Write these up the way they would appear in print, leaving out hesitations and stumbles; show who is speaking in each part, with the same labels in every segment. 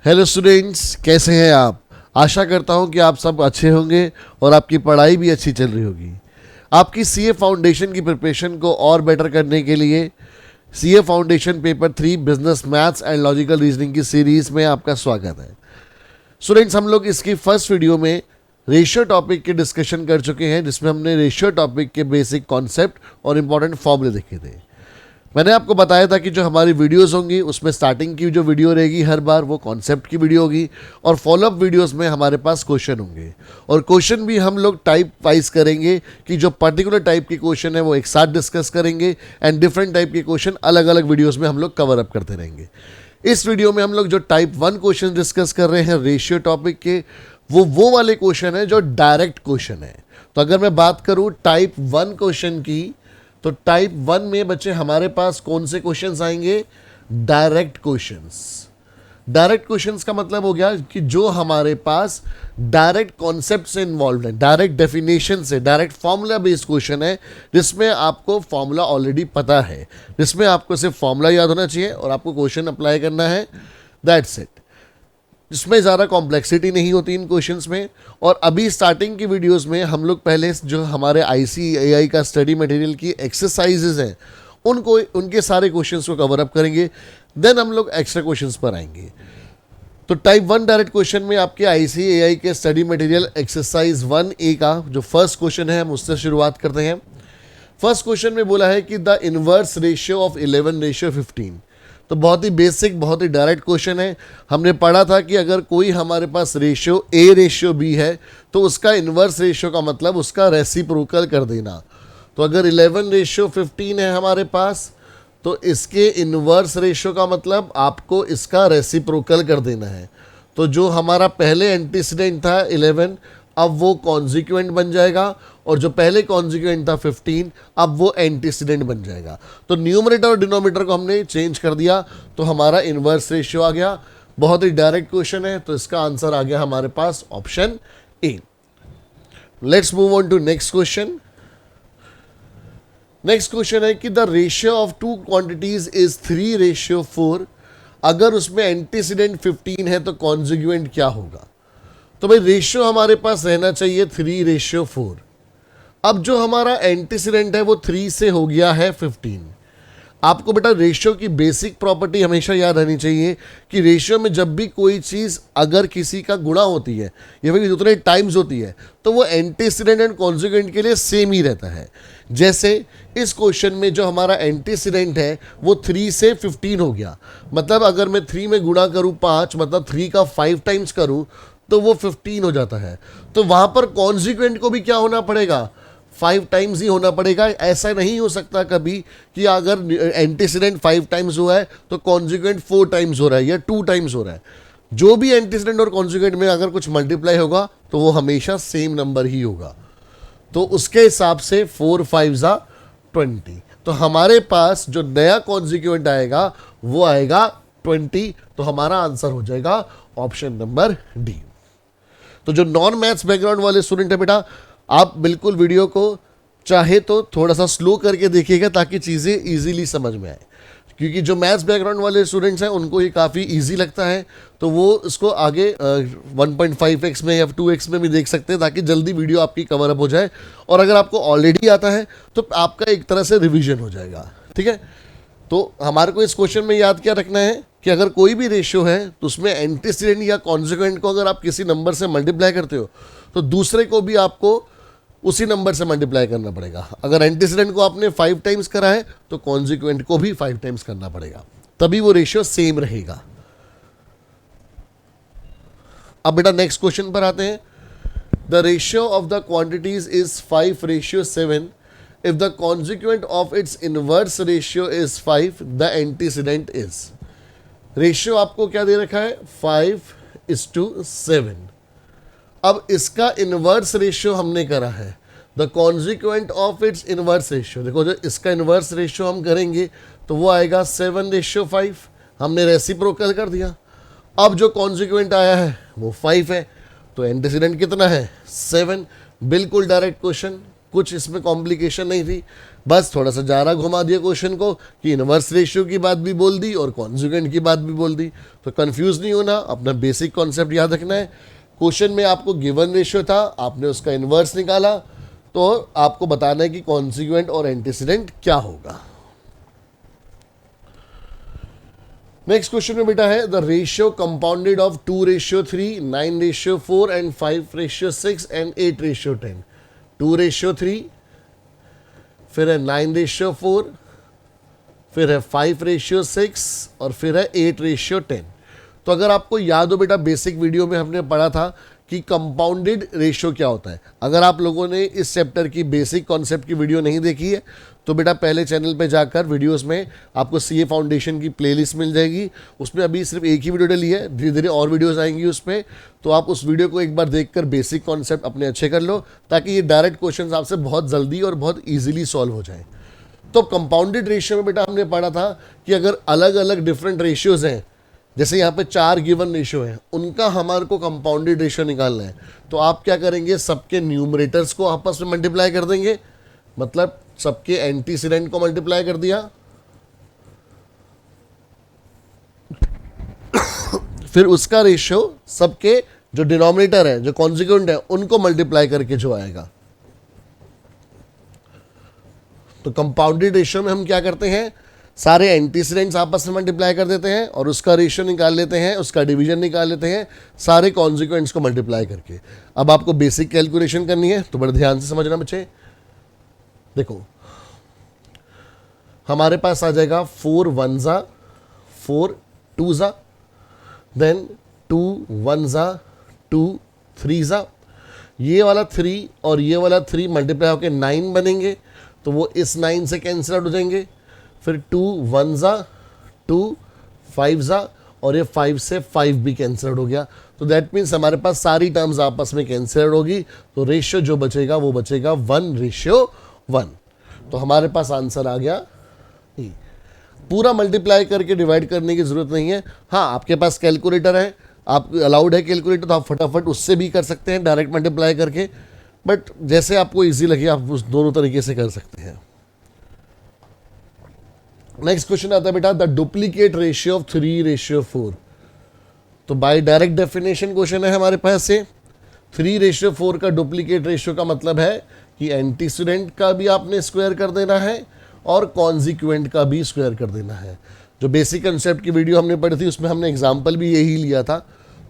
Speaker 1: Hello students, कैसे हैं आप। आशा करता हूं कि आप सब अच्छे होंगे और आपकी पढ़ाई भी अच्छी चल रही होगी। आपकी सीए फाउंडेशन की प्रिपरेशन को और बेटर करने के लिए CA foundation paper 3 business maths and logical reasoning की सीरीज में आपका स्वागत है। स्टूडेंट्स, हम लोग इसकी फर्स्ट वीडियो में रेशियो टॉपिक की डिस्कशन कर चुके हैं, जिसमें हमने रेशियो टॉपिक के बेसिक कॉन्सेप्ट और इंपॉर्टेंट फॉर्मूले देखे थे। मैंने आपको बताया था कि जो हमारी वीडियोस होंगी उसमें स्टार्टिंग की जो वीडियो रहेगी हर बार वो कॉन्सेप्ट की वीडियो होगी, और फॉलोअप वीडियोस में हमारे पास क्वेश्चन होंगे, और क्वेश्चन भी हम लोग टाइप वाइज करेंगे कि जो पर्टिकुलर टाइप के क्वेश्चन है वो एक साथ डिस्कस करेंगे, एंड डिफरेंट टाइप के क्वेश्चन अलग अलग वीडियोज़ में हम लोग कवर अप करते रहेंगे। इस वीडियो में हम लोग जो टाइप 1 क्वेश्चन डिस्कस कर रहे हैं रेशियो टॉपिक के, वो वाले क्वेश्चन है जो डायरेक्ट क्वेश्चन है। तो अगर मैं बात करूँ टाइप 1 क्वेश्चन की, तो टाइप 1 में बच्चे हमारे पास कौन से क्वेश्चंस आएंगे? Direct questions. डायरेक्ट क्वेश्चंस का मतलब हो गया कि जो हमारे पास डायरेक्ट कॉन्सेप्ट से इन्वॉल्व है, डायरेक्ट डेफिनेशन से, डायरेक्ट फॉर्मूला बेस्ड क्वेश्चन है, जिसमें आपको फॉर्मूला ऑलरेडी पता है, जिसमें आपको सिर्फ फॉर्मूला याद होना चाहिए और आपको क्वेश्चन अप्लाई करना है, दैट्स इट। इसमें ज़्यादा कॉम्प्लेक्सिटी नहीं होती इन क्वेश्चंस में। और अभी स्टार्टिंग की वीडियोस में हम लोग पहले जो हमारे ICAI का स्टडी मटेरियल की एक्सरसाइजेज हैं उनके सारे क्वेश्चंस को कवर अप करेंगे, देन हम लोग एक्स्ट्रा क्वेश्चंस पर आएंगे। तो टाइप 1 डायरेक्ट क्वेश्चन में आपके ICAI के स्टडी मटेरियल एक्सरसाइज 1A का जो फर्स्ट क्वेश्चन है हम उससे शुरुआत करते हैं। फर्स्ट क्वेश्चन में बोला है कि द इनवर्स रेशियो ऑफ 11:15। तो बहुत ही बेसिक, बहुत ही डायरेक्ट क्वेश्चन है। हमने पढ़ा था कि अगर कोई हमारे पास रेशियो A रेशियो B है तो उसका इन्वर्स रेशियो का मतलब उसका रेसिप्रोकल कर देना। तो अगर 11:15 है हमारे पास, तो इसके इन्वर्स रेशियो का मतलब आपको इसका रेसिप्रोकल कर देना है। तो जो हमारा पहले एंटीसीडेंट था 11, अब वो कॉन्जिक्वेंट बन जाएगा, और जो पहले कॉन्जिक्वेंट था 15, अब वो एंटीसीडेंट बन जाएगा। तो न्यूमरेटर और डिनोमिनेटर को हमने चेंज कर दिया, तो हमारा इन्वर्स रेशियो आ गया। बहुत ही डायरेक्ट क्वेश्चन है, तो इसका आंसर आ गया हमारे पास option A. Let's move on to next question. Next question है कि the ratio of two quantities is 3:4। अगर उसमें एंटीसीडेंट 15 है तो कॉन्जिक्वेंट क्या होगा? तो भाई रेशियो हमारे पास रहना चाहिए 3:4। अब जो हमारा एंटीसीडेंट है वो 3 से हो गया है 15। आपको बेटा रेशियो की बेसिक प्रॉपर्टी हमेशा याद रहनी चाहिए कि रेशियो में जब भी कोई चीज़ अगर किसी का गुणा होती है या फिर जितने टाइम्स होती है तो वो एंटीसीडेंट एंड कॉन्जुगेंट के लिए सेम ही रहता है। जैसे इस क्वेश्चन में जो हमारा एंटीसीडेंट है वो 3 से 15 हो गया, मतलब अगर मैं 3 में गुणा करूँ 5, मतलब 3 का 5 टाइम्स करूँ तो वो 15 हो जाता है। तो वहाँ पर कॉन्जिक्वेंट को भी क्या होना पड़ेगा? 5 टाइम्स ही होना पड़ेगा। ऐसा नहीं हो सकता कभी कि अगर एंटीसीडेंट 5 टाइम्स हुआ है तो कॉन्जुगेंट 4 टाइम्स हो रहा है या 2 टाइम्स हो रहा है। जो भी एंटीसीडेंट और कॉन्जुगेंट में अगर कुछ मल्टीप्लाई होगा तो वो हमेशा सेम नंबर ही होगा। तो उसके हिसाब से 4 5 ज़ा 20। तो हमारे पास जो नया कॉन्जुगेंट आएगा वो आएगा 20। तो हमारा आंसर हो जाएगा ऑप्शन नंबर डी। तो जो नॉन मैथ्स बैकग्राउंड वाले स्टूडेंट है बेटा, आप बिल्कुल वीडियो को चाहे तो थोड़ा सा स्लो करके देखिएगा ताकि चीज़ें इजीली समझ में आए, क्योंकि जो मैथ्स बैकग्राउंड वाले स्टूडेंट्स हैं उनको ये काफ़ी इजी लगता है, तो वो इसको आगे 1.5x में या 2x में भी देख सकते हैं ताकि जल्दी वीडियो आपकी कवर अप हो जाए। और अगर आपको ऑलरेडी आता है तो आपका एक तरह से रिविजन हो जाएगा। ठीक है, तो हमारे को इस क्वेश्चन में याद क्या रखना है कि अगर कोई भी रेशियो है तो उसमें एंटीसीडेंट या कॉन्जुगेंट को अगर आप किसी नंबर से मल्टीप्लाई करते हो तो दूसरे को भी आपको उसी नंबर से मल्टीप्लाई करना पड़ेगा। अगर एंटीसीडेंट को आपने 5 टाइम्स करा है तो कॉन्जिक्वेंट को भी 5 टाइम्स करना पड़ेगा, तभी वो रेशियो सेम रहेगा। अब बेटा नेक्स्ट क्वेश्चन पर आते हैं। The ratio of the quantities is 5:7। If the consequent of its inverse ratio is 5, the antecedent is. Ratio आपको क्या दे रखा है? 5:7। अब इसका इनवर्स रेशियो हमने करा है, the consequent of its inverse ratio. देखो, जो इसका इनवर्स रेशियो हम करेंगे तो वो आएगा 7:5। हमने रेसिप्रोकल कर दिया। अब जो कॉन्जिक्वेंट आया है वो 5 है, तो एंटीसीडेंट कितना है? 7। बिल्कुल डायरेक्ट क्वेश्चन, कुछ इसमें कॉम्प्लिकेशन नहीं थी। बस थोड़ा सा ज़्यादा घुमा दिया क्वेश्चन को कि इनवर्स रेशियो की बात भी बोल दी और कॉन्जुगेंट की बात भी बोल दी। तो कंफ्यूज नहीं होना, अपना बेसिक कॉन्सेप्ट याद रखना है। क्वेश्चन में आपको गिवन रेशियो था, आपने उसका इनवर्स निकाला, तो आपको बताना है कि कॉन्सिक्वेंट और एंटीसीडेंट क्या होगा। नेक्स्ट क्वेश्चन में बेटा है the ratio compounded of 2:3, 9:4 and 5:6 and 8:10। 2:3, फिर है 9:4, फिर है 5:6 और फिर है 8:10। तो अगर आपको याद हो बेटा, बेसिक वीडियो में हमने पढ़ा था कि कंपाउंडेड रेशियो क्या होता है। अगर आप लोगों ने इस चैप्टर की बेसिक कॉन्सेप्ट की वीडियो नहीं देखी है तो बेटा पहले चैनल पे जाकर वीडियोस में आपको सीए फाउंडेशन की प्लेलिस्ट मिल जाएगी। उसमें अभी सिर्फ एक ही वीडियो डली है, धीरे धीरे और वीडियोस आएंगी उस पर, तो आप उस वीडियो को एक बार देखकर बेसिक कॉन्सेप्ट अपने अच्छे कर लो, ताकि ये डायरेक्ट क्वेश्चन आपसे बहुत जल्दी और बहुत ईजिली सॉल्व हो जाए। तो कंपाउंडेड रेशियो में बेटा हमने पढ़ा था कि अगर अलग अलग डिफरेंट रेशियोज हैं, जैसे यहाँ पे 4 गिवन रेशियो हैं, उनका हमारे को कंपाउंडेड रेशियो निकालना है, तो आप क्या करेंगे, सबके न्यूमरेटर्स को आपस में मल्टीप्लाई कर देंगे, मतलब सबके एंटीसीडेंट को मल्टीप्लाई कर दिया, फिर उसका रेशियो सबके जो डिनोमिनेटर है, जो कॉन्सिक्वेंट है, उनको मल्टीप्लाई करके जो आएगा। तो कंपाउंडेड रेशियो में हम क्या करते हैं, सारे एंटीसीडेंट्स आपस में मल्टीप्लाई कर देते हैं और उसका रेशियो निकाल लेते हैं, उसका डिवीजन निकाल लेते हैं सारे कॉन्सिक्वेंट्स को मल्टीप्लाई करके। अब आपको बेसिक कैलकुलेशन करनी है तो बड़े ध्यान से समझना बच्चे। देखो हमारे पास आ जाएगा 4 1 4 2 देन 2 1 2 3 ये वाला 3 और ये वाला 3 मल्टीप्लाई होकर 9 बनेंगे, तो वो इस 9 से कैंसिल आउट हो जाएंगे। फिर 2 1 2 5 और ये 5 से 5 भी कैंसिल आउट हो गया। तो दैट मीन्स हमारे पास सारी टर्म्स आपस में कैंसिल आउट होगी, तो रेशियो जो बचेगा वो बचेगा 1:1। तो हमारे पास आंसर आ गया E। पूरा मल्टीप्लाई करके डिवाइड करने की जरूरत नहीं है। हाँ, आपके पास कैलकुलेटर है, आप अलाउड है कैलकुलेटर, तो आप फटाफट उससे भी कर सकते हैं डायरेक्ट मल्टीप्लाई करके, बट जैसे आपको इजी लगे आप उस दोनों तरीके से कर सकते हैं। नेक्स्ट क्वेश्चन आता है बेटा द डुप्लीकेट रेशियो ऑफ 3:4। तो बाय डायरेक्ट डेफिनेशन क्वेश्चन है हमारे पास से। 3:4 का डुप्लीकेट रेशियो का मतलब है कि एंटीसीडेंट का भी आपने स्क्वायर कर देना है और कॉन्सिक्वेंट का भी स्क्वायर कर देना है। जो बेसिक कंसेप्ट की वीडियो हमने पढ़ी थी उसमें हमने एग्जाम्पल भी यही लिया था,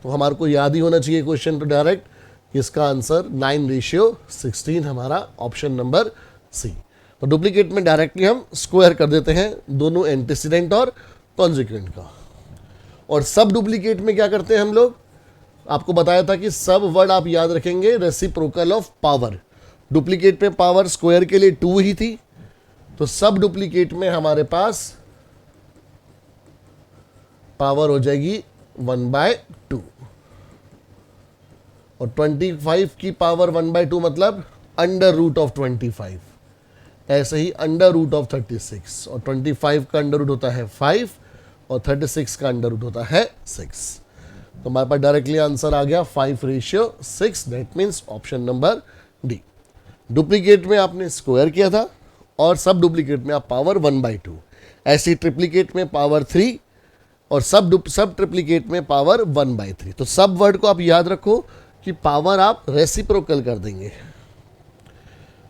Speaker 1: तो हमारे को याद ही होना चाहिए क्वेश्चन तो डायरेक्ट। इसका आंसर 9:16 हमारा ऑप्शन नंबर सी। तो डुप्लीकेट में डायरेक्टली हम स्क्वायर कर देते हैं दोनों एंटीसीडेंट और कॉन्सिक्वेंट का। और सब डुप्लीकेट में क्या करते हैं हम लोग, आपको बताया था कि सब वर्ड आप याद रखेंगे रेसिप्रोकल ऑफ पावर। डुप्लीकेट में पावर स्क्वायर के लिए 2 ही थी, तो सब डुप्लीकेट में हमारे पास पावर हो जाएगी 1/2 और 25 की पावर 1/2 मतलब √25। ऐसे ही √36 और 25 का अंडर रूट होता है 5 और 36 का अंडर रूट होता है 6। तो हमारे पास डायरेक्टली आंसर आ गया 5:6। That means option number D. Duplicate में आपने स्क्वायर किया था और सब डुप्लीकेट में आप पावर 1/2, ऐसी ट्रिप्लीकेट में पावर 3 और सब ट्रिप्लीकेट में पावर 1/3। तो सब वर्ड को आप याद रखो कि पावर आप रेसिप्रोकल कर देंगे।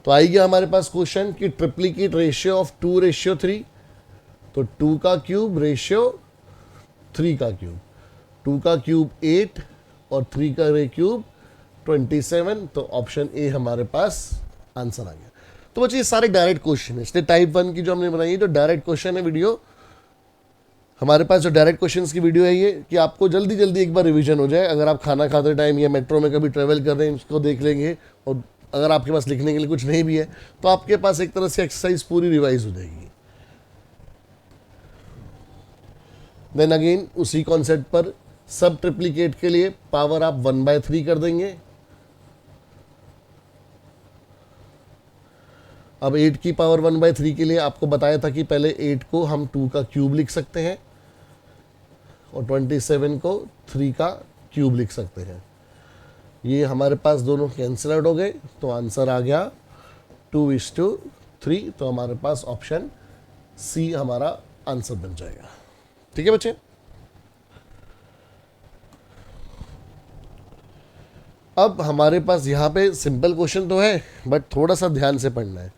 Speaker 1: तो आई गया हमारे पास क्वेश्चन कि ट्रिप्लीकेट रेशियो ऑफ 2:3। तो 2 का क्यूब रेशियो 3 का क्यूब, 2 का क्यूब 8 और 3 का क्यूब 27। तो ऑप्शन ए हमारे पास आंसर आ गया। तो बच्चे ये सारे डायरेक्ट क्वेश्चन है, इसलिए टाइप 1 की जो हमने बनाई है जो डायरेक्ट क्वेश्चन है वीडियो, हमारे पास जो डायरेक्ट क्वेश्चंस की वीडियो है ये कि आपको जल्दी जल्दी एक बार रिवीजन हो जाए। अगर आप खाना खाते टाइम या मेट्रो में कभी ट्रेवल कर रहे हैं इसको देख लेंगे, और अगर आपके पास लिखने के लिए कुछ नहीं भी है तो आपके पास एक तरह से एक्सरसाइज पूरी रिवाइज हो जाएगी। देन अगेन उसी कॉन्सेप्ट पर सब ट्रिप्लीकेट के लिए पावर आप 1/3 कर देंगे। अब 8 की पावर 1/3 के लिए आपको बताया था कि पहले 8 को हम 2 का क्यूब लिख सकते हैं और 27 को 3 का क्यूब लिख सकते हैं। ये हमारे पास दोनों कैंसिल आउट हो गए, तो आंसर आ गया 2:3। 3, तो हमारे पास ऑप्शन सी हमारा आंसर बन जाएगा। ठीक है बच्चे, अब हमारे पास यहाँ पे सिंपल क्वेश्चन तो है बट थोड़ा सा ध्यान से पढ़ना है।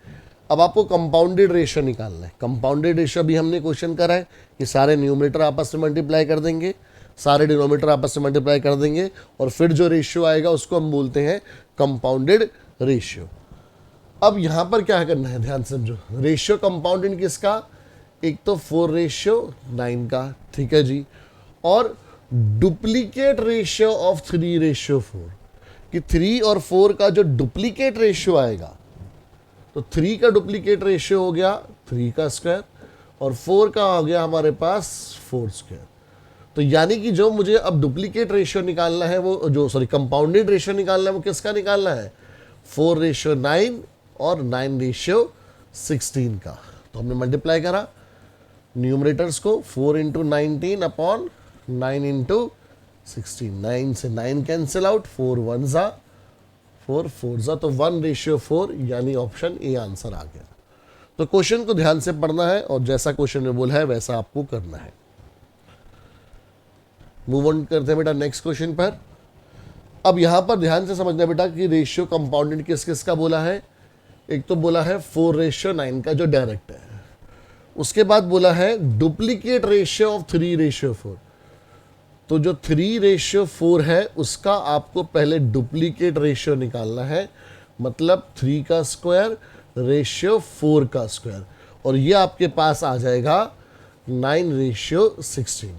Speaker 1: अब आपको कंपाउंडेड रेशियो निकालना है। कंपाउंडेड रेशियो भी हमने क्वेश्चन करा है कि सारे न्यूमरेटर आपस में मल्टीप्लाई कर देंगे, सारे डिनोमिनेटर आपस में मल्टीप्लाई कर देंगे और फिर जो रेशियो आएगा उसको हम बोलते हैं कंपाउंडेड रेशियो। अब यहाँ पर क्या करना है, ध्यान से समझो। रेशियो कंपाउंडेड किसका, एक तो 4:9 का, ठीक है जी, और डुप्लीकेट रेशियो ऑफ 3:4 कि 3 और 4 का जो डुप्लीकेट रेशियो आएगा, तो 3 का डुप्लीकेट रेशियो हो गया 3 का स्क्वायर और 4 का हो गया हमारे पास 4 स्क्वायर। तो यानी कि जो मुझे अब डुप्लीकेट रेशियो निकालना है वो कंपाउंडेड रेशियो निकालना है, वो किसका निकालना है, 4:9 और 9:16 का। तो हमने मल्टीप्लाई करा न्यूमरेटर्स को, 4 × 19 अपॉन 9 × 16, 9 से 9 कैंसिल आउट, 4 1 ज़ा 4 4 ज़ा, तो 1:4, यानी ऑप्शन ए आंसर आ गया। तो क्वेश्चन को ध्यान से पढ़ना है और जैसा क्वेश्चन में बोला है वैसा आपको करना है। मूव ऑन करते हैं बेटा नेक्स्ट क्वेश्चन पर। अब यहां पर ध्यान से समझना बेटा कि रेशियो कंपाउंडेड किस किस का बोला है। एक तो बोला है 4:9 का जो डायरेक्ट है, उसके बाद बोला है डुप्लीकेट रेशियो ऑफ 3:4। तो जो 3:4 है उसका आपको पहले डुप्लीकेट रेशियो निकालना है, मतलब 3 का स्क्वायर रेशियो 4 का स्क्वायर, और ये आपके पास आ जाएगा 9:16।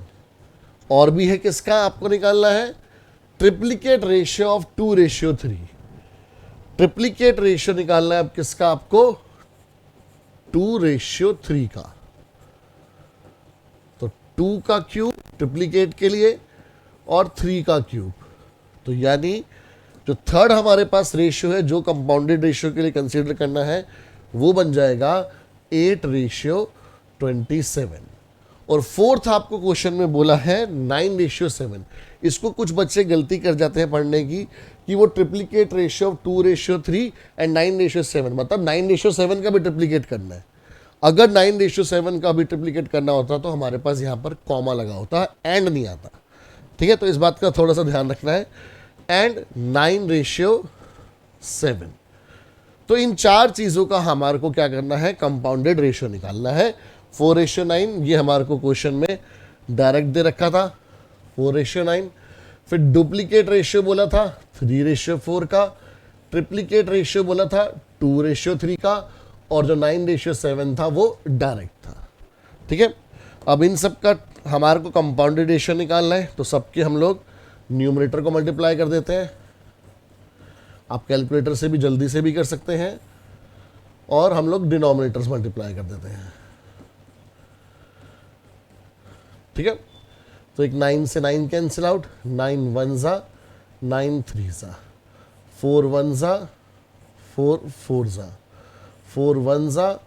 Speaker 1: और भी है किसका आपको निकालना है, triplicate ratio of 2:3। Triplicate ratio निकालना है अब किसका, आपको 2:3 का। तो 2 का क्यूब ट्रिप्लीकेट के लिए और 3 का क्यूब, तो यानी जो थर्ड हमारे पास रेशियो है जो कंपाउंडेड रेशियो के लिए कंसीडर करना है वो बन जाएगा 8:27। और फोर्थ आपको क्वेश्चन में बोला है 9:7। इसको कुछ बच्चे गलती कर जाते हैं पढ़ने की कि वो ट्रिप्लीकेट रेशियो ऑफ 2:3 एंड 9:7, मतलब 9:7 का भी ट्रिप्लीकेट करना है। अगर 9:7 का भी ट्रिप्लीकेट करना होता तो हमारे पास यहाँ पर कॉमा लगा होता, एंड नहीं आता। ठीक है, तो इस बात का थोड़ा सा ध्यान रखना है। एंड 9:7, तो इन चार चीज़ों का हमारे को क्या करना है, कंपाउंडेड रेशियो निकालना है। 4:9 ये हमारे को क्वेश्चन में डायरेक्ट दे रखा था 4:9। फिर डुप्लीकेट रेशियो बोला था 3:4 का, ट्रिप्लीकेट रेशियो बोला था 2:3 का, और जो 9:7 था वो डायरेक्ट था। ठीक है, अब इन सब का हमारे को कंपाउंडेड रेशियो निकालना है, तो सबके हम लोग न्यूमरेटर को मल्टीप्लाई कर देते हैं। आप कैलकुलेटर से भी जल्दी से भी कर सकते हैं, और हम लोग डिनोमिनेटर्स मल्टीप्लाई कर देते हैं। ठीक है, तो एक 9 से 9 कैंसिल आउट, 9 1 ज़ा 9 3 ज़ा, 4 1 ज़ा 4 4 ज़ा, 4 1 ज़ा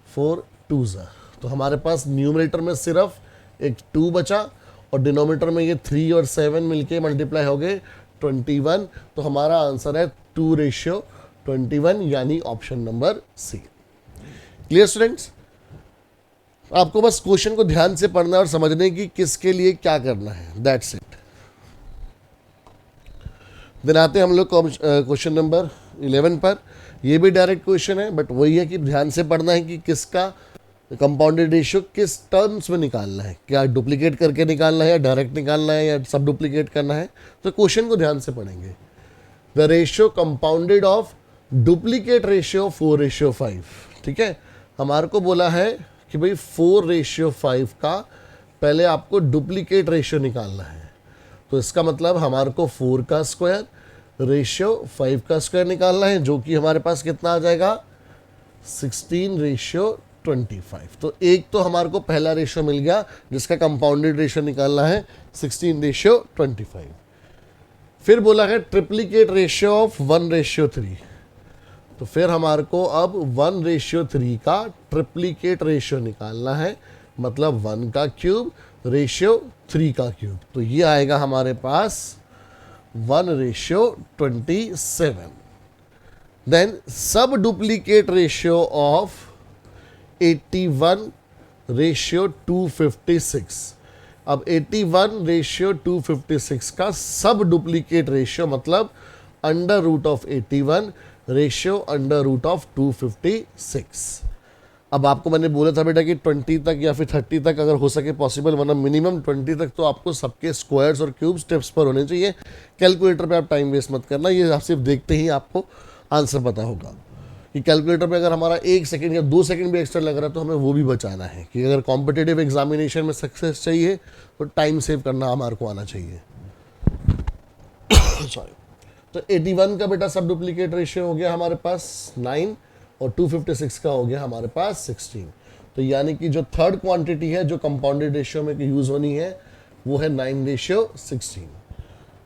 Speaker 1: 4 2 ज़ा। तो हमारे पास न्यूमरेटर में सिर्फ एक 2 बचा और डिनोमिनेटर में ये 3 और 7 मिलके मल्टीप्लाई हो गए 21। तो हमारा आंसर है 2:21, यानी option number C. Clear students, आपको बस क्वेश्चन को ध्यान से पढ़ना है और समझने की किसके लिए क्या करना है, दैट्स इट। देन आते हैं हम लोग क्वेश्चन नंबर 11 पर। ये भी डायरेक्ट क्वेश्चन है, बट वही है कि ध्यान से पढ़ना है कि किसका कंपाउंडेड रेशियो किस टर्म्स में निकालना है, क्या डुप्लीकेट करके निकालना है या डायरेक्ट निकालना है या सब डुप्लीकेट करना है। तो क्वेश्चन को ध्यान से पढ़ेंगे। The ratio compounded of duplicate ratio 4:5। ठीक है, हमारे को बोला है कि भाई 4:5 का पहले आपको डुप्लीकेट रेशियो निकालना है। तो इसका मतलब हमारे को 4 का स्क्वायर रेशियो 5 का स्क्वायर निकालना है, जो कि हमारे पास कितना आ जाएगा 16:25। तो एक तो हमारे को पहला रेशियो मिल गया जिसका कंपाउंडेड रेशियो निकालना है 16:25। फिर बोला है ट्रिप्लीकेट रेशियो ऑफ 1:3। तो फिर हमारे को अब 1:3 का ट्रिप्लीकेट रेशियो निकालना है, मतलब 1 का क्यूब रेशियो 3 का क्यूब। तो ये आएगा हमारे पास 1:27। Then sub duplicate ratio of 81 ratio 256। अब 81 रेशियो 256 का सब डुप्लीकेट रेशियो मतलब under root of 81 ratio under root of 256। अब आपको मैंने बोला था बेटा कि 20 तक या फिर 30 तक अगर हो सके पॉसिबल, वरना मिनिमम 20 तक तो आपको सबके स्क्वायर्स और क्यूब स्टेप्स पर होने चाहिए। कैलकुलेटर पे आप टाइम वेस्ट मत करना, ये आप सिर्फ देखते ही आपको आंसर पता होगा कि कैलकुलेटर पे अगर हमारा 1 सेकंड या 2 सेकंड भी एक्स्ट्रा लग रहा है तो हमें वो भी बचाना है कि अगर कॉम्पिटिटिव एग्जामिनेशन में सक्सेस चाहिए तो टाइम सेव करना हमारे को आना चाहिए। सॉरी। तो 81 का बेटा सब डुप्लीकेट रेशियो हो गया हमारे पास 9 और 256 का हो गया हमारे पास 16। तो यानी कि जो थर्ड क्वांटिटी है जो कंपाउंडेड रेशियो में यूज होनी है वो है 9 रेशियो 16।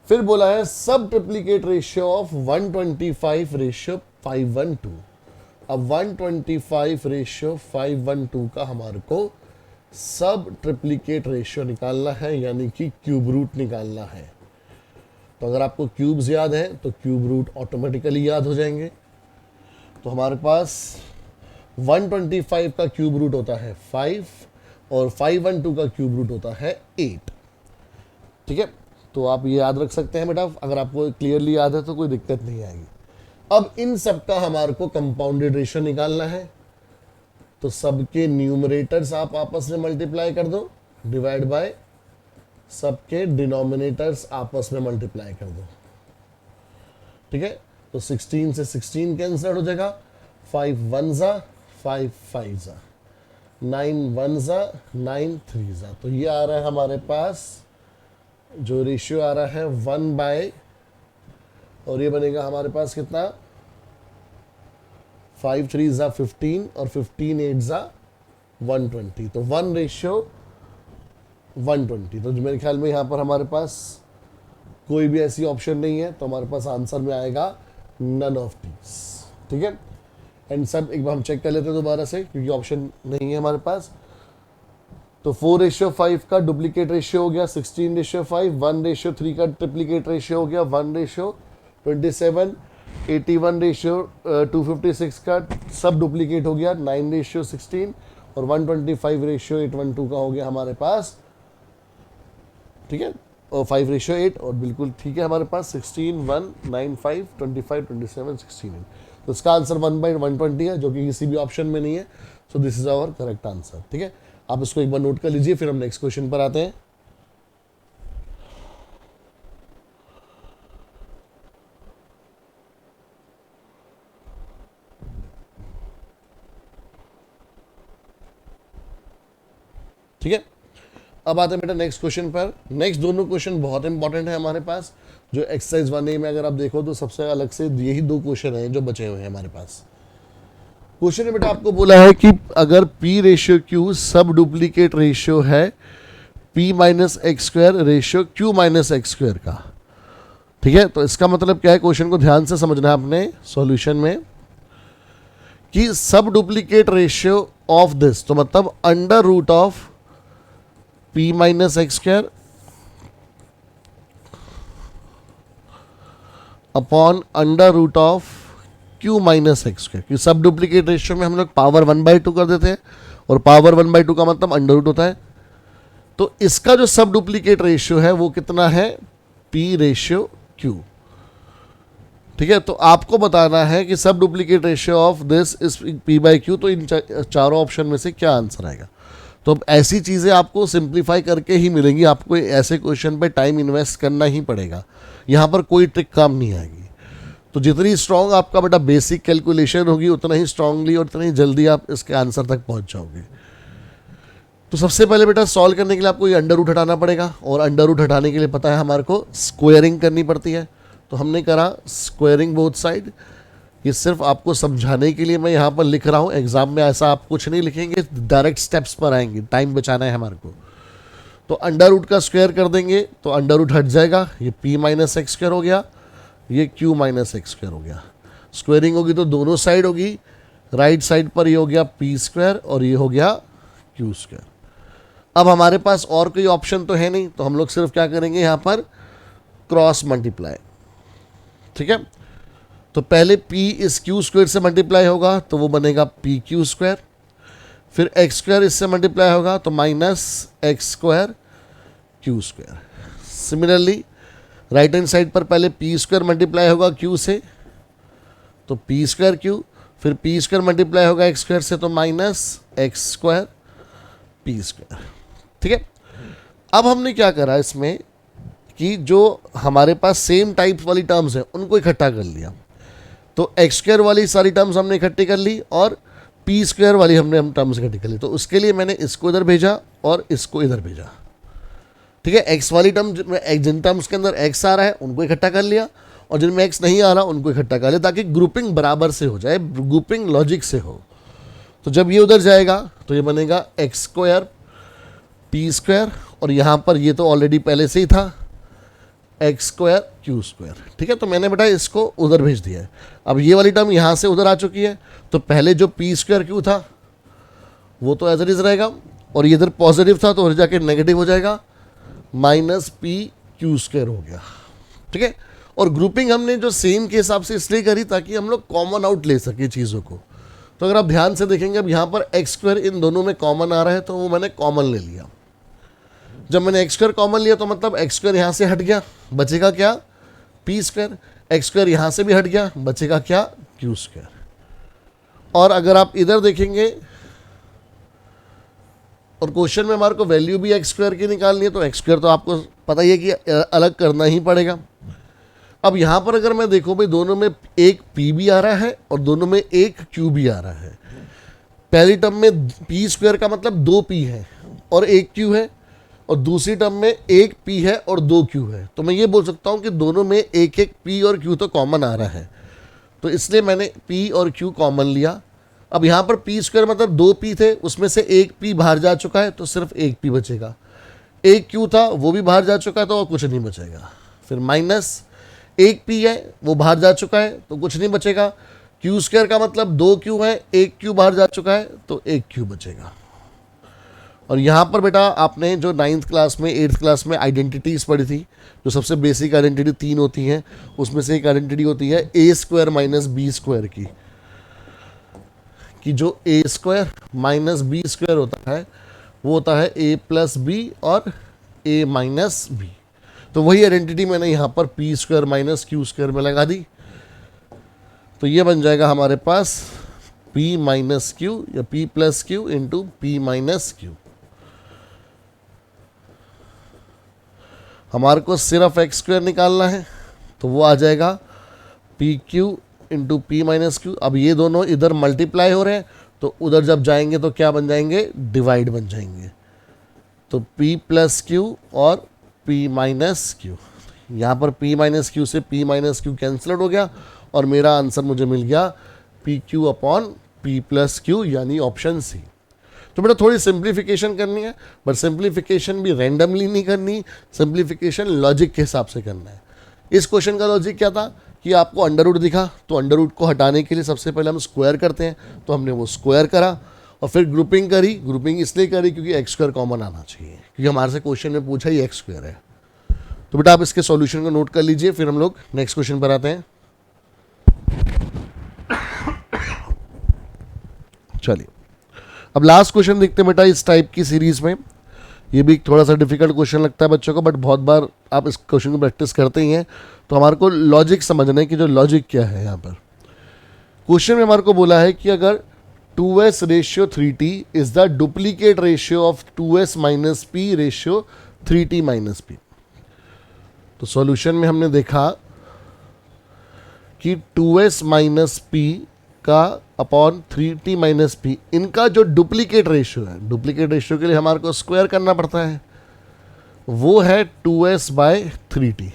Speaker 1: फिर बोला है सब ट्रिप्लीकेट रेशियो ऑफ 125 रेशियो 512। अब 125 रेशियो 512 का हमारे को सब ट्रिप्लीकेट रेशियो निकालना है, यानी कि क्यूब रूट निकालना है। तो अगर आपको क्यूब्स याद है तो क्यूब रूट ऑटोमेटिकली याद हो जाएंगे। तो हमारे पास 125 का क्यूब रूट होता है 5 और 512 का क्यूब रूट होता है 8। ठीक है, तो आप ये याद रख सकते हैं बेटा, अगर आपको क्लियरली याद है तो कोई दिक्कत नहीं आएगी। अब इन सब का हमारे को कंपाउंडेड रेशियो निकालना है, तो सबके न्यूमरेटर्स आप आपस में मल्टीप्लाई कर दो, डिवाइड बाय सबके डिनोमिनेटर्स आपस में मल्टीप्लाई कर दो। ठीक है, तो 16 से 16 कैंसिल हो जाएगा, 5 1 जा 5 5 जा 9 1 जा 9 3 जा। तो ये आ रहा है हमारे पास जो रेशियो आ रहा है 1 बाय, और ये बनेगा हमारे पास कितना 5 3 जा 15 और 15 8 जा 120। तो 1 रेशियो 120। तो मेरे ख्याल में यहाँ पर हमारे पास कोई भी ऐसी ऑप्शन नहीं है, तो हमारे पास आंसर में आएगा नन ऑफ दीज। ठीक है, एंड सब एक बार हम चेक कर लेते हैं दोबारा से क्योंकि ऑप्शन नहीं है हमारे पास। तो 4 रेशियो 5 का डुप्लीकेट रेशियो हो गया 16 रेशियो 5, 1 रेशियो 3 का ट्रिप्लीकेट रेशियो हो गया 1 रेशियो 27, 81 रेशियो 256 का सब डुप्लीकेट हो गया 9 रेशियो 16, और 125 रेशियो 812 का हो गया हमारे पास। ठीक है, और 5 रेशियो 8, और बिल्कुल ठीक है हमारे पास 16 1 9 5 25 27 16। तो इसका आंसर 1/120 है जो कि किसी भी ऑप्शन में नहीं है। So this is our correct answer. ठीक है, आप इसको एक बार नोट कर लीजिए, फिर हम नेक्स्ट क्वेश्चन पर आते हैं। ठीक है, अब आते हैं बेटा नेक्स्ट क्वेश्चन पर। नेक्स्ट दोनों क्वेश्चन बहुत इंपॉर्टेंट है हमारे पास। जो एक्सरसाइज 1A में अगर आप देखो तो सबसे अलग से यही 2 क्वेश्चन हैं जो बचे हुए हैं हमारे पास। क्वेश्चन में बेटा आपको बोला है कि अगर P रेशियो Q सब डुप्लीकेट रेशियो है P minus x square ratio Q minus x square का। ठीक है, तो इसका मतलब क्या है, क्वेश्चन को ध्यान से समझना है अपने सॉल्यूशन में कि सब डुप्लीकेट रेशियो ऑफ दिस, तो मतलब under root of P minus x square upon under root of Q minus x square. क्योंकि सब डुप्लीकेट रेशियो में हम लोग पावर 1/2 कर देते हैं, और पावर 1/2 का मतलब अंडर रूट होता है। तो इसका जो सब डुप्लीकेट रेशियो है वो कितना है, P रेशियो Q। ठीक है, तो आपको बताना है कि सब duplicate ratio of this is P/Q। तो इन चारों ऑप्शन में से क्या आंसर आएगा। तो अब ऐसी चीज़ें आपको सिंप्लीफाई करके ही मिलेंगी, आपको ऐसे क्वेश्चन पे टाइम इन्वेस्ट करना ही पड़ेगा, यहाँ पर कोई ट्रिक काम नहीं आएगी। तो जितनी स्ट्रॉन्ग आपका बेटा बेसिक कैलकुलेशन होगी उतना ही स्ट्रांगली और उतना ही जल्दी आप इसके आंसर तक पहुँच जाओगे। तो सबसे पहले बेटा सॉल्व करने के लिए आपको ये अंडर रूट हटाना पड़ेगा, और अंडर रूट हटाने के लिए पता है हमारे को स्क्वायरिंग करनी पड़ती है। तो हमने करा स्क्वायरिंग बोथ साइड। ये सिर्फ आपको समझाने के लिए मैं यहाँ पर लिख रहा हूँ, एग्जाम में ऐसा आप कुछ नहीं लिखेंगे, डायरेक्ट स्टेप्स पर आएंगे, टाइम बचाना है हमारे को। तो अंडर रूट का स्क्वायर कर देंगे तो अंडर रूट हट जाएगा, ये P माइनस एक्स स्क्वायर हो गया, ये Q माइनस एक्स स्क्वायर हो गया। स्क्वायरिंग होगी तो दोनों साइड होगी, राइट साइड पर ये हो गया P स्क्वायर और ये हो गया Q स्क्वायर। अब हमारे पास और कोई ऑप्शन तो है नहीं, तो हम लोग सिर्फ क्या करेंगे यहाँ पर क्रॉस मल्टीप्लाई। ठीक है, तो पहले p इस क्यू स्क्वायर से मल्टीप्लाई होगा तो वो बनेगा पी क्यू स्क्वायर, फिर एक्स स्क्वायर इससे मल्टीप्लाई होगा तो minus x square Q square. Similarly right hand side पर पहले पी स्क्वायर मल्टीप्लाई होगा क्यू से तो पी स्क्वायर क्यू, फिर पी स्क्वायर मल्टीप्लाई होगा एक्स स्क्वायर से तो minus x square P square. ठीक है, अब हमने क्या करा इसमें कि जो हमारे पास सेम टाइप वाली टर्म्स हैं उनको इकट्ठा कर लिया। तो एक्स स्क्वायर वाली सारी टर्म्स हमने इकट्ठी कर ली और पी स्क्वायर वाली हम टर्म्स इकट्ठी कर ली। तो उसके लिए मैंने इसको इधर भेजा और इसको इधर भेजा। ठीक है, एक्स वाली टर्म जिन टर्म्स के अंदर एक्स आ रहा है उनको इकट्ठा कर लिया और जिनमें एक्स नहीं आ रहा उनको इकट्ठा कर लिया, ताकि ग्रुपिंग बराबर से हो जाए, ग्रुपिंग लॉजिक से हो। तो जब ये उधर जाएगा तो ये बनेगा एक्स स्क्वायर पी स्क्वायर और यहाँ पर ये तो ऑलरेडी पहले से ही था एक्स स्क्वायर क्यू स्क्वायर। ठीक है, तो मैंने बेटा इसको उधर भेज दिया है। अब ये वाली टर्म यहाँ से उधर आ चुकी है तो पहले जो पी स्क्वायर क्यू था वो तो एज इट इज रहेगा और ये इधर पॉजिटिव था तो उधर जाके नेगेटिव हो जाएगा, माइनस पी क्यू स्क्वायर हो गया। ठीक है, और ग्रुपिंग हमने जो सेम के हिसाब से इसलिए करी ताकि हम लोग कॉमन आउट ले सके चीज़ों को। तो अगर आप ध्यान से देखेंगे अब यहाँ पर एक्स स्क्वायर इन दोनों में कॉमन आ रहा है तो वो मैंने कॉमन ले लिया। जब मैंने एक्स स्क्वायर कॉमन लिया तो मतलब एक्स स्क्वायर यहाँ से हट गया, बचेगा क्या पी स्क्वायर, एक्स स्क्वायर यहाँ से भी हट गया, बचेगा क्या क्यू स्क्वायर। और अगर आप इधर देखेंगे और क्वेश्चन में हमारे को वैल्यू भी एक्स स्क्वायर की निकालनी है तो एक्स स्क्वायर तो आपको पता ही है कि अलग करना ही पड़ेगा। अब यहाँ पर अगर मैं देखूँ भाई दोनों में एक p भी आ रहा है और दोनों में एक q भी आ रहा है। पहली टर्म में p स्क्वायर का मतलब 2p है और एक q है और दूसरी टर्म में एक p है और 2q है। तो मैं ये बोल सकता हूँ कि दोनों में एक एक p और q तो कॉमन आ रहा है, तो इसलिए मैंने p और q कॉमन लिया। अब यहाँ पर p स्क्वायर मतलब 2p थे, उसमें से एक p बाहर जा चुका है तो सिर्फ एक p बचेगा, एक q था वो भी बाहर जा चुका है तो और कुछ नहीं बचेगा। फिर माइनस एक p है वो बाहर जा चुका है तो कुछ नहीं बचेगा, q स्क्वायर का मतलब 2q है, एक q बाहर जा चुका है तो एक q बचेगा। और यहाँ पर बेटा आपने जो 9th क्लास में 8th क्लास में आइडेंटिटीज़ पढ़ी थी, जो सबसे बेसिक आइडेंटिटी 3 होती हैं, उसमें से एक आइडेंटिटी होती है a square minus B square की, कि जो a square minus B square होता है वो होता है a प्लस बी और a माइनस बी। तो वही आइडेंटिटी मैंने यहाँ पर P square minus Q square में लगा दी। तो ये बन जाएगा हमारे पास p माइनस क्यू या p plus Q into P minus Q. हमारे को सिर्फ एक्स स्क्वायर निकालना है तो वो आ जाएगा P Q into P minus Q. अब ये दोनों इधर मल्टीप्लाई हो रहे हैं तो उधर जब जाएंगे तो क्या बन जाएंगे, डिवाइड बन जाएंगे। तो p प्लस क्यू और p माइनस क्यू, यहाँ पर p माइनस क्यू से p माइनस क्यू कैंसिल हो गया और मेरा आंसर मुझे मिल गया P Q upon P plus Q, यानी ऑप्शन सी। तो बेटा थोड़ी सिंप्लीफिकेशन करनी है, बट सिंप्लीफिकेशन भी रैंडमली नहीं करनी, सिंप्लीफिकेशन लॉजिक के हिसाब से करना है। इस क्वेश्चन का लॉजिक क्या था कि आपको अंडर रूट दिखा तो अंडर रूट को हटाने के लिए सबसे पहले हम स्क्वायर करते हैं, तो हमने वो स्क्वायर करा और फिर ग्रुपिंग करी। ग्रुपिंग इसलिए करी क्योंकि एक्स स्क्वायर कॉमन आना चाहिए, क्योंकि हमारे से क्वेश्चन में पूछा ही एक्स स्क्वायर है। तो बेटा आप इसके सॉल्यूशन को नोट कर लीजिए, फिर हम लोग नेक्स्ट क्वेश्चन पर आते हैं। चलिए अब लास्ट क्वेश्चन देखते हैं बेटा इस टाइप की सीरीज में। ये भी थोड़ा सा डिफिकल्ट क्वेश्चन लगता है बच्चों को, बट बहुत बार आप इस क्वेश्चन को प्रैक्टिस करते ही हैं। तो हमारे को लॉजिक समझना है कि जो लॉजिक क्या है। यहाँ पर क्वेश्चन में हमारे को बोला है कि अगर 2s ratio 3t is the duplicate ratio of 2s minus P ratio 3t minus P. तो सॉल्यूशन में हमने देखा कि 2s माइनस पी का अपॉन 3t माइनस पी, इनका जो डुप्लीकेट रेशियो है, डुप्लीकेट रेशियो के लिए हमारे को स्क्वायर करना पड़ता है, वो है 2s बाय 3t।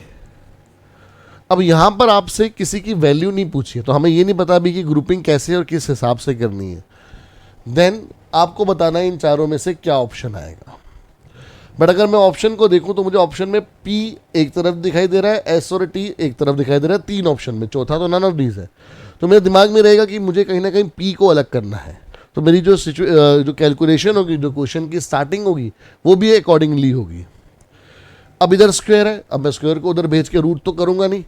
Speaker 1: अब यहाँ पर आपसे किसी की वैल्यू नहीं पूछी है तो हमें ये नहीं पता अभी कि ग्रुपिंग कैसे और किस हिसाब से करनी है। देन आपको बताना है इन चारों में से क्या ऑप्शन आएगा। बट अगर मैं ऑप्शन को देखूं तो मुझे ऑप्शन में P एक तरफ दिखाई दे रहा है, S और T एक तरफ दिखाई दे रहा है, 3 ऑप्शन में, चौथा तो नन ऑफ दीज है। तो मेरे दिमाग में रहेगा कि मुझे कहीं ना कहीं P को अलग करना है। तो मेरी जो कैलकुलेशन होगी, जो क्वेश्चन की स्टार्टिंग होगी, वो भी अकॉर्डिंगली होगी। अब इधर स्क्वायर है, अब मैं स्क्वायर को उधर भेज के रूट तो करूँगा नहीं,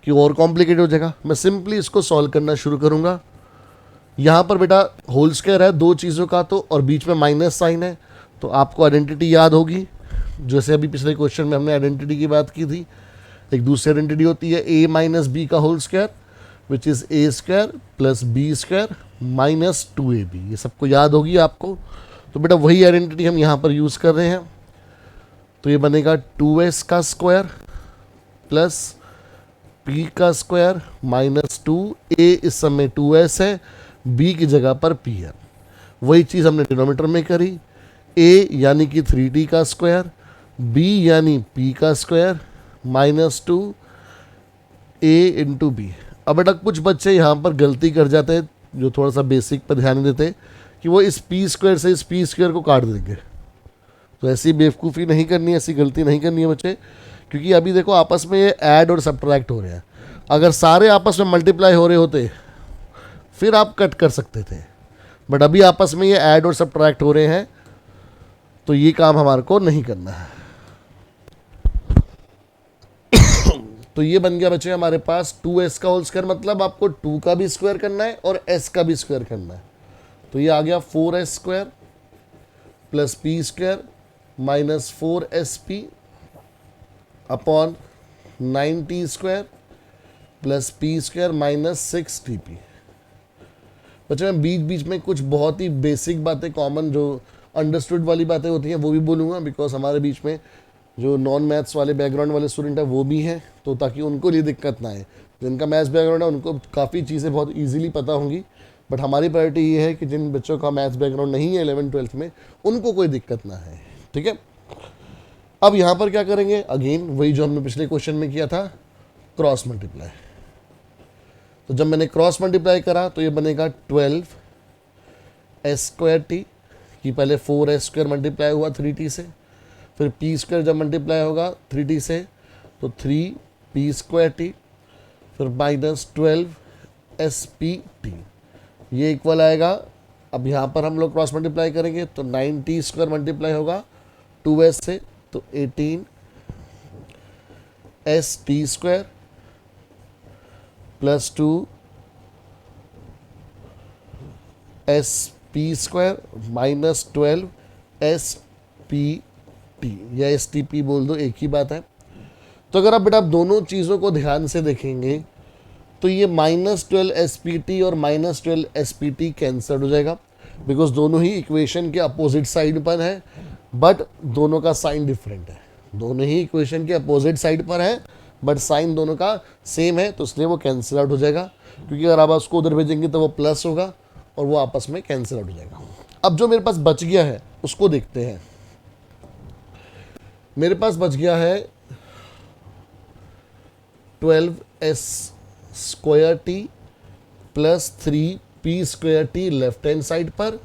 Speaker 1: कि और कॉम्प्लिकेटेड हो जाएगा। मैं सिंपली इसको सॉल्व करना शुरू करूँगा। यहाँ पर बेटा होल स्क्वायर है दो चीज़ों का तो, और बीच में माइनस साइन है, तो आपको आइडेंटिटी याद होगी। जैसे अभी पिछले क्वेश्चन में हमने आइडेंटिटी की बात की थी, एक दूसरी आइडेंटिटी होती है a माइनस बी का whole square which is a square plus B square minus 2ab। ये सबको याद होगी आपको। तो बेटा वही आइडेंटिटी हम यहाँ पर यूज़ कर रहे हैं। तो ये बनेगा 2s का स्क्वायर प्लस p का स्क्वायर माइनस 2। a इस समय 2s है, b की जगह पर p है। वही चीज़ हमने डिनोमिनेटर में करी। a यानी कि 3t का स्क्वायर, b यानी p का square minus 2 a into B. अब बेटा कुछ बच्चे यहाँ पर गलती कर जाते हैं जो थोड़ा सा बेसिक पर ध्यान नहीं देते, कि वो इस p स्क्वायर से इस p स्क्वायर को काट देंगे। तो ऐसी बेवकूफ़ी नहीं करनी है, ऐसी गलती नहीं करनी है बच्चे, क्योंकि अभी देखो आपस में ये ऐड और सब्ट्रैक्ट हो रहे हैं। अगर सारे आपस में मल्टीप्लाई हो रहे होते फिर आप कट कर सकते थे, बट अभी आपस में ये ऐड और सब्ट्रैक्ट हो रहे हैं, तो ये काम हमारे को नहीं करना है। तो ये बन गया बच्चे हमारे पास 2s का होल स्क्वायर, मतलब आपको 2 का भी स्क्वायर करना है और s का भी स्क्वायर करना है। तो ये आ गया 4s square plus p square minus 4sp upon 9t square plus p square minus 6tp। बच्चे मैं बीच बीच में कुछ बहुत ही बेसिक बातें, कॉमन जो अंडरस्टूड वाली बातें होती हैं वो भी बोलूँगा, बिकॉज हमारे बीच में जो नॉन मैथ्स वाले बैकग्राउंड वाले स्टूडेंट है वो भी हैं, तो ताकि उनको लिए दिक्कत ना आए। जिनका मैथ्स बैकग्राउंड है उनको काफ़ी चीज़ें बहुत इजीली पता होंगी, बट हमारी प्रायोरिटी ये है कि जिन बच्चों का मैथ्स बैकग्राउंड नहीं है 11th-12th में, उनको कोई दिक्कत ना है। ठीक है, अब यहाँ पर क्या करेंगे, अगेन वही जो हमने पिछले क्वेश्चन में किया था, क्रॉस मल्टीप्लाई। तो जब मैंने क्रॉस मल्टीप्लाई करा तो ये बनेगा 12s स्क्वायर टी, कि पहले 4s स्क्वायर मल्टीप्लाई हुआ 3t से, फिर p स्क्वायर जब मल्टीप्लाई होगा 3t से तो 3p स्क्वायर टी, फिर माइनस 12spt, ये इक्वल आएगा। अब यहाँ पर हम लोग क्रॉस मल्टीप्लाई करेंगे तो 9t स्क्वायर मल्टीप्लाई होगा 2s से, तो 18st square plus 2sp square minus 12spt, या STP बोल दो, एक ही बात है। तो अगर आप बेटा आप दोनों चीज़ों को ध्यान से देखेंगे तो ये माइनस 12spt और माइनस 12spt कैंसल हो जाएगा, बिकॉज दोनों ही इक्वेशन के अपोजिट साइड पर है, बट दोनों का साइन डिफरेंट है। दोनों ही इक्वेशन के अपोजिट साइड पर है बट साइन दोनों का सेम है, तो इसलिए वो कैंसिल आउट हो जाएगा, क्योंकि अगर आप उसको उधर भेजेंगे तो वो प्लस होगा और वो आपस में कैंसिल आउट हो जाएगा। अब जो मेरे पास बच गया है उसको देखते हैं। मेरे पास बच गया है 12s square T plus 3p square T left hand side पर,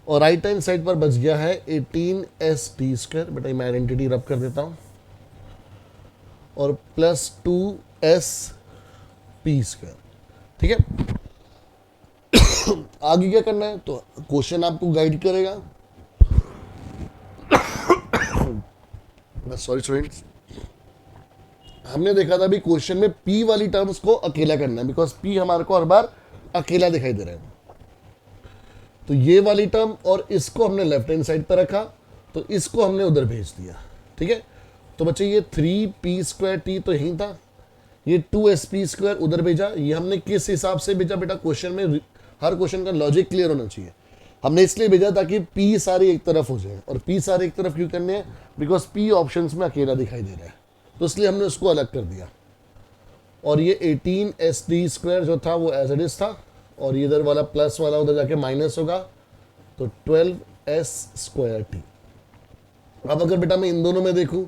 Speaker 1: और राइट हैंड साइड पर बच गया है 18st स्क्वायर। बेटा मैं आइडेंटिटी रब कर देता हूँ, और प्लस 2sp स्क्वायर। ठीक है, आगे क्या करना है, तो क्वेश्चन आपको गाइड करेगा। सॉरी स्टूडेंट्स, हमने देखा था अभी क्वेश्चन में p वाली टर्म्स को अकेला करना है, बिकॉज p हमारे को हर बार अकेला दिखाई दे रहा है। तो ये वाली टर्म और इसको हमने लेफ्ट हैंड साइड पर रखा, तो इसको हमने उधर भेज दिया। ठीक है, तो बच्चे ये 3p स्क्वायर टी तो यहीं था, ये 2sp स्क्वायर उधर भेजा। ये हमने किस हिसाब से भेजा बेटा, क्वेश्चन में हर क्वेश्चन का लॉजिक क्लियर होना चाहिए। हमने इसलिए भेजा ताकि p सारे एक तरफ हो जाए, और p सारे एक तरफ क्यों करने हैं, बिकॉज p ऑप्शंस में अकेला दिखाई दे रहा है, तो इसलिए हमने उसको अलग कर दिया। और ये 18sd स्क्वायर जो था वो एज इट इज था, और ये इधर वाला प्लस वाला उधर जाके माइनस होगा, तो 12s स्क्वायर टी। अब अगर बेटा मैं इन दोनों में देखूं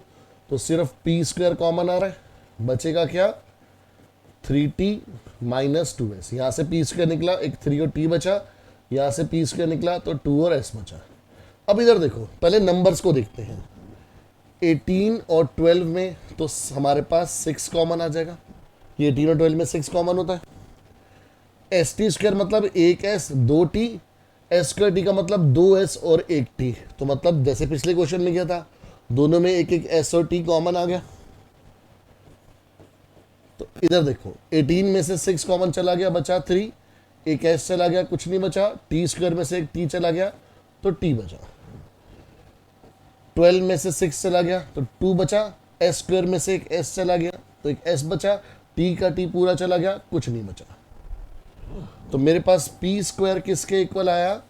Speaker 1: तो सिर्फ p स्क्वायर कॉमन आ रहा है, बचेगा क्या 3t माइनस 2s। यहाँ से p स्क्वायर निकला, एक 3 और t बचा, यहाँ से p स्क्वायर निकला तो 2 और s बचा। अब इधर देखो, पहले नंबर्स को देखते हैं। 18 और 12 में तो हमारे पास 6 कॉमन आ जाएगा, ये 18 और 12 में 6 कॉमन होता है। st स्क्वायर मतलब 1s 2t, s square T का मतलब 2s और 1t, तो मतलब जैसे पिछले क्वेश्चन में किया था, दोनों में एक एक s और t कॉमन आ गया। तो इधर देखो 18 में से 6 कॉमन चला गया, बचा 3, एक s चला गया, कुछ नहीं बचा, t स्क्वायर में से एक t चला गया तो t बचा, 12 में से 6 चला गया तो 2 बचा, s स्क्वायर में से एक s चला गया तो एक s बचा, t का t पूरा चला गया, कुछ नहीं बचा। तो मेरे पास p स्क्वायर किसके इक्वल आया,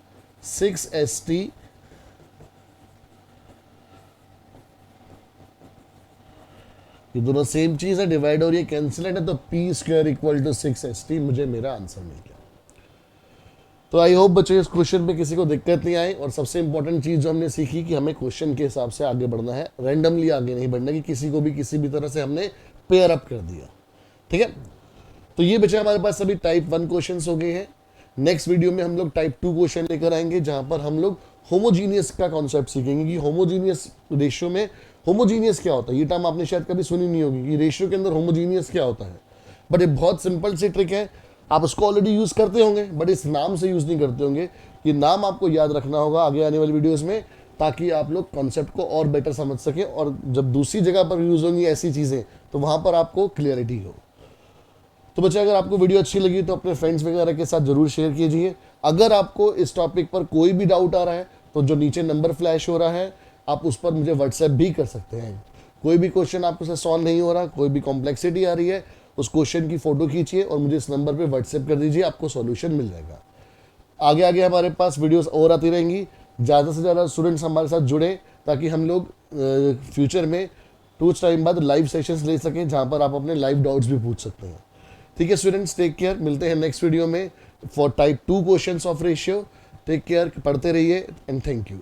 Speaker 1: 6st, ये दोनों सेम चीज है, डिवाइड और ये कैंसिलेट है, तो p square equal to 6st मुझे मेरा आंसर मिल गया। तो आई होप बच्चे इस क्वेश्चन में किसी को दिक्कत नहीं आई। और सबसे इंपॉर्टेंट चीज जो हमने सीखी कि हमें क्वेश्चन के हिसाब से आगे बढ़ना है, रैंडमली आगे नहीं बढ़ना कि किसी को भी किसी भी तरह से हमने पेयर अप कर दिया। ठीक है, तो ये बच्चे हमारे पास सभी टाइप 1 क्वेश्चंस हो गए हैं। नेक्स्ट वीडियो में हम लोग टाइप 2 क्वेश्चन लेकर आएंगे, जहां पर हम लोग होमोजीनियस का कॉन्सेप्ट सीखेंगे कि होमोजीनियस रेशियो में होमोजीनियस क्या होता है। ये टर्म आपने शायद कभी सुनी नहीं होगी कि रेशियो के अंदर होमोजीनियस क्या होता है, बट ये बहुत सिंपल सी ट्रिक है, आप उसको ऑलरेडी यूज करते होंगे बट इस नाम से यूज नहीं करते होंगे। ये नाम आपको याद रखना होगा आगे आने वाली वीडियोस में, ताकि आप लोग कॉन्सेप्ट को और बेटर समझ सकें, और जब दूसरी जगह पर यूज होंगी ऐसी चीजें तो वहां पर आपको क्लियरिटी हो। तो बच्चे अगर आपको वीडियो अच्छी लगी तो अपने फ्रेंड्स वगैरह के साथ जरूर शेयर कीजिए। अगर आपको इस टॉपिक पर कोई भी डाउट आ रहा है तो जो नीचे नंबर फ्लैश हो रहा है आप उस पर मुझे व्हाट्सएप भी कर सकते हैं। कोई भी क्वेश्चन आपको से सॉल्व नहीं हो रहा, कोई भी कॉम्प्लेक्सिटी आ रही है, उस क्वेश्चन की फोटो खींचिए और मुझे इस नंबर पे व्हाट्सएप कर दीजिए, आपको सॉल्यूशन मिल जाएगा। आगे आगे हमारे पास वीडियोस और आती रहेंगी, ज़्यादा से ज़्यादा स्टूडेंट्स हमारे साथ जुड़े ताकि हम लोग फ्यूचर में कुछ टाइम बाद लाइव सेशंस ले सकें, जहाँ पर आप अपने लाइव डाउट्स भी पूछ सकते हैं। ठीक है स्टूडेंट्स, टेक केयर, मिलते हैं नेक्स्ट वीडियो में for type 2 questions of ratio. Take care, पढ़ते रहिए एंड थैंक यू।